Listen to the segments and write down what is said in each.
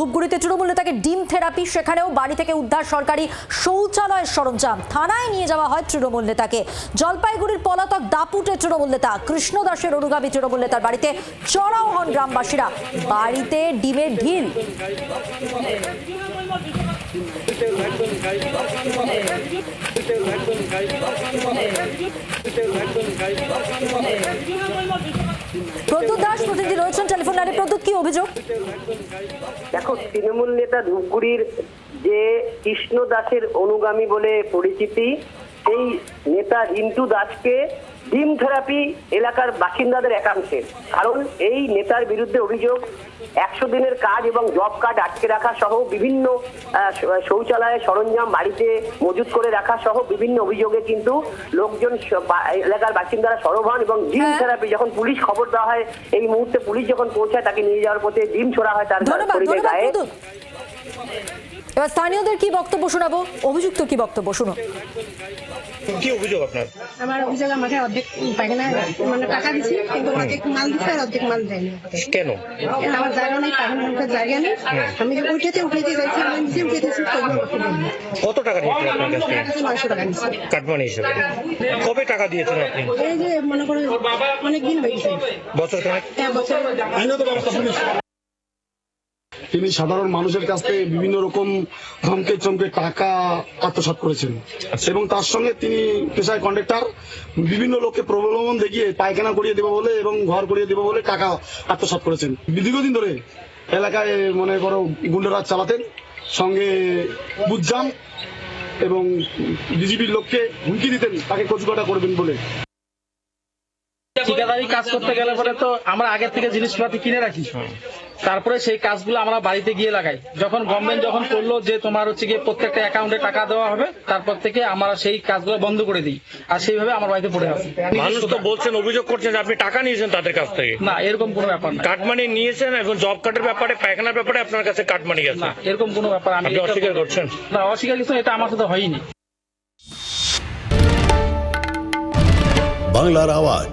ধূপগুড়িতে তৃণমূল নেতাকে ডিম থেরাপি, সেখানেও বাড়ি থেকে উদ্ধার সরকারি শৌচালয়ের সরঞ্জাম। থানায় নিয়ে যাওয়া হয় তৃণমূল নেতাকে। জলপাইগুড়ির পলাতক দাপুটে তৃণমূল নেতা কৃষ্ণ দাসের অনুগামী তৃণমূল নেতার বাড়িতে চড়াও হন গ্রামবাসীরা। বাড়িতে ডিমের ঢিল। প্রদ্যুৎ দাস প্রতিনিধি রয়েছেন টেলিফোন লাইনে। প্রদ্যুৎ, কি অভিযোগ? দেখো, তৃণমূল নেতা ধূপগুড়ির যে কৃষ্ণ দাসের অনুগামী বলে পরিচিতি, সেই নেতা রিন্টু দাসকে ডিম থেরাপি এলাকার বাসিন্দাদের একাংশের। কারণ এই নেতার বিরুদ্ধে অভিযোগ 100 দিনের কাজ এবং জব কার্ড আটকে রাখা সহ বিভিন্ন শৌচালয়ের সরঞ্জাম বাড়িতে মজুত করে রাখা সহ বিভিন্ন অভিযোগে কিন্তু লোকজন এলাকার বাসিন্দারা সরব হন এবং ডিম থেরাপি যখন পুলিশ খবর দেওয়া হয়, এই মুহূর্তে পুলিশ যখন পৌঁছায় তাকে নিয়ে যাওয়ার পথে ডিম ছোড়া হয় তার শরীরে গায়ে। এবার স্থানীয়দের কি বক্তব্য শোনাবো, অভিযুক্ত কি বক্তব্য শুনো। কি অভিযোগ আপনার? আমার অভিযোগ, আমাকে অর্ধেক পায়খানা মানে টাকা দিচ্ছি, কিন্তু অর্ধেক মাল দিচ্ছে আর অর্ধেক মাল দেয়নি। কেন? আমার জায়গা নেই, পায়খানা মুখের জায়গা নেই। আমি যে উঠেতে যাচ্ছি, আমি নিচে উঠেছি। কত টাকা নিয়েছেন আপনার কাছ থেকে? 900 টাকা নিচ্ছে কাটমানি হিসেবে। কবে টাকা দিয়েছেন আপনি? এই যে মনে করো অনেক দিন হয়ে গেছে, বছর খানেক। বছর। তিনি সাধারণ মানুষের কাছ থেকে বিভিন্ন রকম ধমকে চমকে টাকা আত্মসাৎ করেছেন এবং তার সঙ্গে তিনি পেশায় কন্ডাক্টর, বিভিন্ন লোককে প্রলোভন দেখিয়ে পায়খানা করিয়ে দেবো বলে এবং ঘর করিয়ে দেবো বলে টাকা আত্মসাৎ করেছেন। দীর্ঘদিন ধরে এলাকায় মনে করো গুন্ডারাজ চালাতেন, সঙ্গে বুঝজাম এবং বিজেপির লোককে হুমকি দিতেন তাকে কচুকাটা করবেন বলে। ঠিকাদারি কাজ করতে গেলে পরে তো আমরা আগের থেকে জিনিসপাতি কিনে রাখি, তারপরে সেই কাজগুলো আমরা বাড়িতে গিয়ে লাগাই। যখন গভর্নমেন্ট যখন করলো যে তোমার হচ্ছে গিয়ে প্রত্যেকটা অ্যাকাউন্টে টাকা দেওয়া হবে, তারপর থেকে আমরা সেই কাজগুলো বন্ধ করে দিই, আর সেইভাবে আমার বাড়িতে পড়ে আছে। মানুষ তো বলছেন, অভিযোগ করছেন যে আপনি টাকা নিয়েছেন তাদের কাছ থেকে। না, এরকম কোনো ব্যাপার না। কাটমানি নিয়েছেন এবং জব কার্ডের ব্যাপারে, পায়খানার ব্যাপারে আপনার কাছে কাটমানি আছে? না, এরকম কোনো ব্যাপার আমি অস্বীকার করছেন? না, অস্বীকার কিছু, এটা আমার সাথে হয়নি। বাংলার আওয়াজ,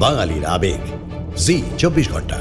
বাঙালির আবেগ, জি 24 ঘন্টা।